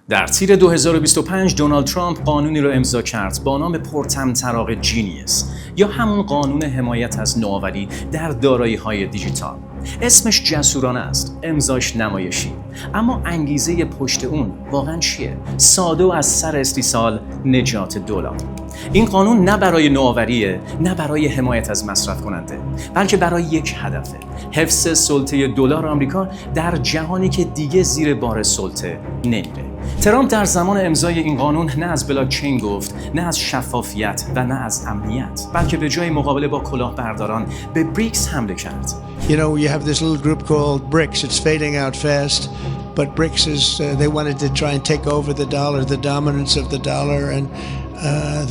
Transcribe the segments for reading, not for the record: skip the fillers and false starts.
در تیر 2025 دونالد ترامپ قانونی را امضا کرد با نام پرطمطراق جینیوس یا همون قانون حمایت از نوآوری در دارایی‌های دیجیتال. اسمش جسورانه است، امضاش نمایشی، اما انگیزه پشت اون واقعا چیه؟ ساده و از سر استیصال نجات دلار. این قانون نه برای نوآوریه، نه برای حمایت از مصرف کننده، بلکه برای یک هدفه: حفظ سلطه دلار آمریکا در جهانی که دیگه زیر بار سلطه نمیره. ترامپ در زمان امضای این قانون نه از بلاکچین گفت، نه از شفافیت و نه از امنیت، بلکه به جای مقابله با کلاهبرداران به بریکس حمله کرد. You know, you have this little group called BRICS. It's fading out fast, but BRICS is they wanted to try and take over the dollar, the dominance of the dollar and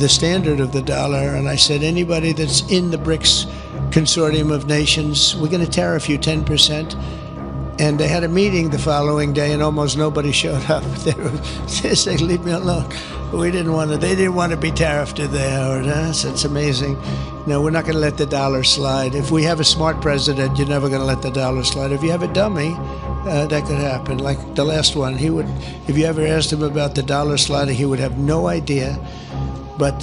the standard of the dollar. And I said, anybody that's in the BRICS consortium of nations, we're going to tariff you 10%. And they had a meeting the following day, and almost nobody showed up. They said, "Leave me alone." We didn't want to. They didn't want to be tariffed, did they, Howard? So it's amazing. No, we're not going to let the dollar slide. If we have a smart president, you're never going to let the dollar slide. If you have a dummy, that could happen. Like the last one, he would. If you ever asked him about the dollar sliding, he would have no idea. But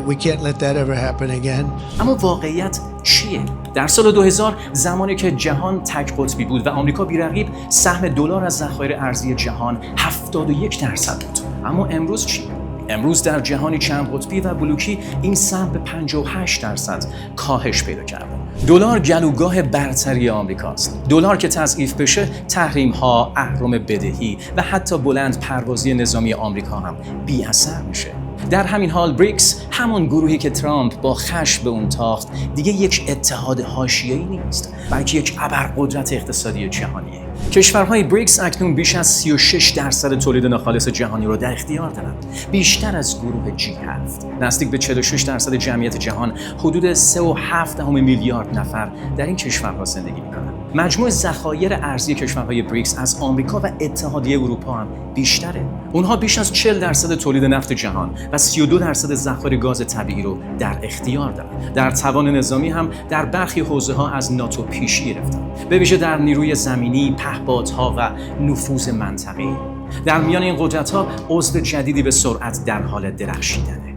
we can't let that ever happen again. اما واقعیت چیه؟ در سال 2000 زمانی که جهان تک قطبی بود و آمریکا بی‌رقیب، سهم دلار از ذخایر ارزی جهان 71% بود. اما امروز چی؟ امروز در جهانی چند قطبی و بلوکی این سهم به 58% کاهش پیدا کرده. دلار گلوگاه برتری آمریکاست. دلار که تضعیف بشه، تحریم‌ها، اهرم بدهی و حتی بلند پروازی نظامی آمریکا هم بی اثر میشه. در همین حال بریکس، همون گروهی که ترامپ با خشم به اون تاخت، دیگه یک اتحاد حاشیه‌ای نیست، بلکه یک ابرقدرت اقتصادی جهانیه. کشورهای بریکس اکنون بیش از 36% تولید ناخالص جهانی رو در اختیار دارند، بیشتر از گروه G7. نزدیک به 46% جمعیت جهان، حدود 3.7 میلیارد نفر در این کشورها زندگی می‌کنند. مجموع ذخایر ارزی کشورهای بریکس از آمریکا و اتحادیه اروپا هم بیشتره. اونها بیش از 40% تولید نفت جهان و 32% ذخایر گاز طبیعی رو در اختیار دارن. در توان نظامی هم در برخی حوزه‌ها از ناتو پیشی گرفتن، به ویژه در نیروی زمینی، پهپادها و نفوذ منطقه‌ای. در میان این قدرت‌ها عضو جدیدی به سرعت در حال درخشیدنه: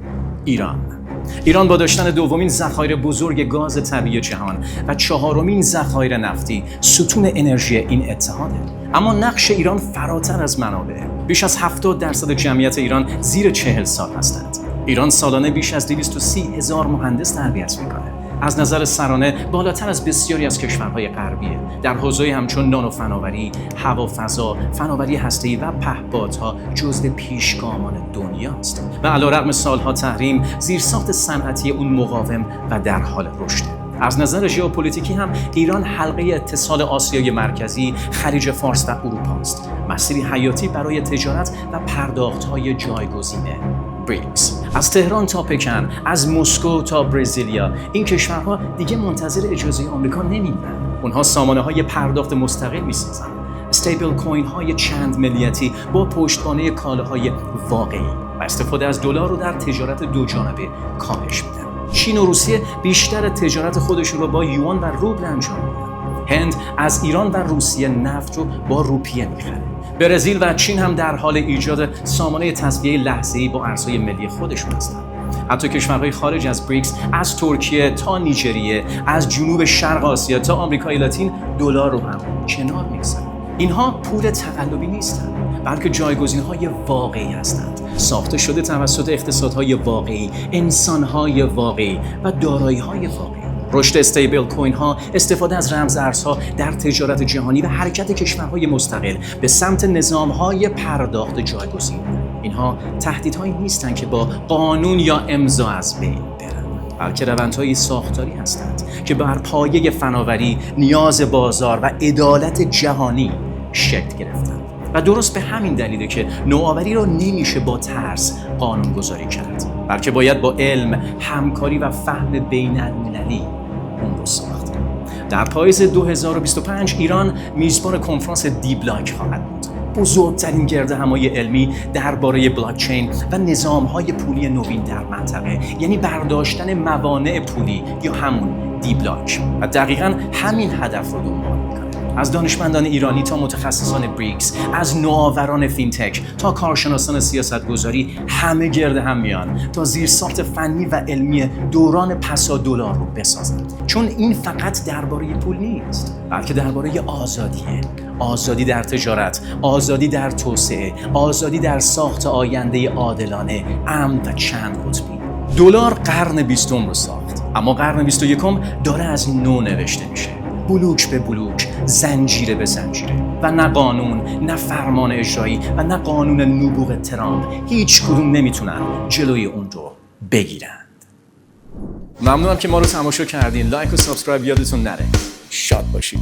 ایران با داشتن دومین ذخایر بزرگ گاز طبیعی جهان و 4مین ذخایر نفتی، ستون انرژی این اتحاده. اما نقش ایران فراتر از منابع. بیش از 70% جمعیت ایران زیر 40 سال هستند. ایران سالانه بیش از 230,000 مهندس تربیت میکنه. از نظر سرانه بالاتر از بسیاری از کشورهای غربیه. در حوزه‌ای همچون نانوفناوری، هوافضا، فناوری هسته‌ای و پهپادها جزو پیشگامان دنیاست و علیرغم سالها تحریم، زیرساخت صنعتی اون مقاوم و در حال رشده. از نظر ژئوپلیتیکی هم ایران حلقه اتصال آسیای مرکزی، خلیج فارس و اروپا است، مسیری حیاتی برای تجارت و پرداخت‌های جایگزین بریکس. از تهران تا پکن، از مسکو تا برزیلیا، این کشورها دیگه منتظر اجازه آمریکا نمیمونن. اونها سامانه‌های پرداخت مستقل می‌سازن، استیبل کوین های چند ملیتی با پشتوانه کالاهای واقعی و استفاده از دلار رو در تجارت دو جانبه کاهش میدن. چین و روسیه بیشتر تجارت خودشون رو با یوان و روبل انجام میدن. هند از ایران و روسیه نفت رو با روپیه میخره. برزیل و چین هم در حال ایجاد سامانه تسویه لحظه‌ای با ارزهای ملی خودشون هستند. حتی کشورهای خارج از بریکس، از ترکیه تا نیجریه، از جنوب شرق آسیا تا آمریکای لاتین، دلار رو هم کنار می‌گذارن. اینها پول تقلبی نیستند، بلکه جایگزین‌های واقعی هستند، ساخته شده توسط اقتصادهای واقعی، انسان‌های واقعی و دارایی‌های واقعی. رشد استیبل کوین ها، استفاده از رمز ارزها در تجارت جهانی و حرکت کشورهای مستقل به سمت نظام‌های پرداخت جایگزین. اینها تهدیدهایی نیستند که با قانون یا امضا از بین برن، بلکه روندهای ساختاری هستند که بر پایه فناوری، نیاز بازار و عدالت جهانی شکل گرفتند. و درست به همین دلیله که نوآوری را نمیشه با ترس قانون‌گذاری کرد، بلکه باید با علم، همکاری و فهم بین‌المللی اون رو ساخت. در پاییز 2025 ایران میزبان کنفرانس دی بلاک خواهد بود، بزرگترین گردهمایی علمی درباره بلاکچین و نظام‌های پولی نوین در منطقه، یعنی برداشتن موانع پولی یا همون دی بلاک، و دقیقاً همین هدف رو دنبال می‌کنه. از دانشمندان ایرانی تا متخصصان بریکس، از نوآوران فینتک تا کارشناسان سیاستگذاری، همه گرد هم میان تا زیرساخت فنی و علمی دوران پسا دلار رو بسازند. چون این فقط درباره پول نیست، بلکه درباره آزادیه. آزادی در تجارت، آزادی در توسعه، آزادی در ساخت آینده عادلانه، امن و چند قطبی. دلار قرن 20 رو ساخت، اما قرن 21 داره از نو نوشته میشه. بلوک به بلوک، زنجیره به زنجیره، و نه قانون، نه فرمان اجرایی و نه قانون نبوغ ترامپ هیچ کدوم نمیتونن جلوی اون رو بگیرند. ممنونم که ما رو تماشا کردین. لایک و سابسکرایب یادتون نره. شاد باشید.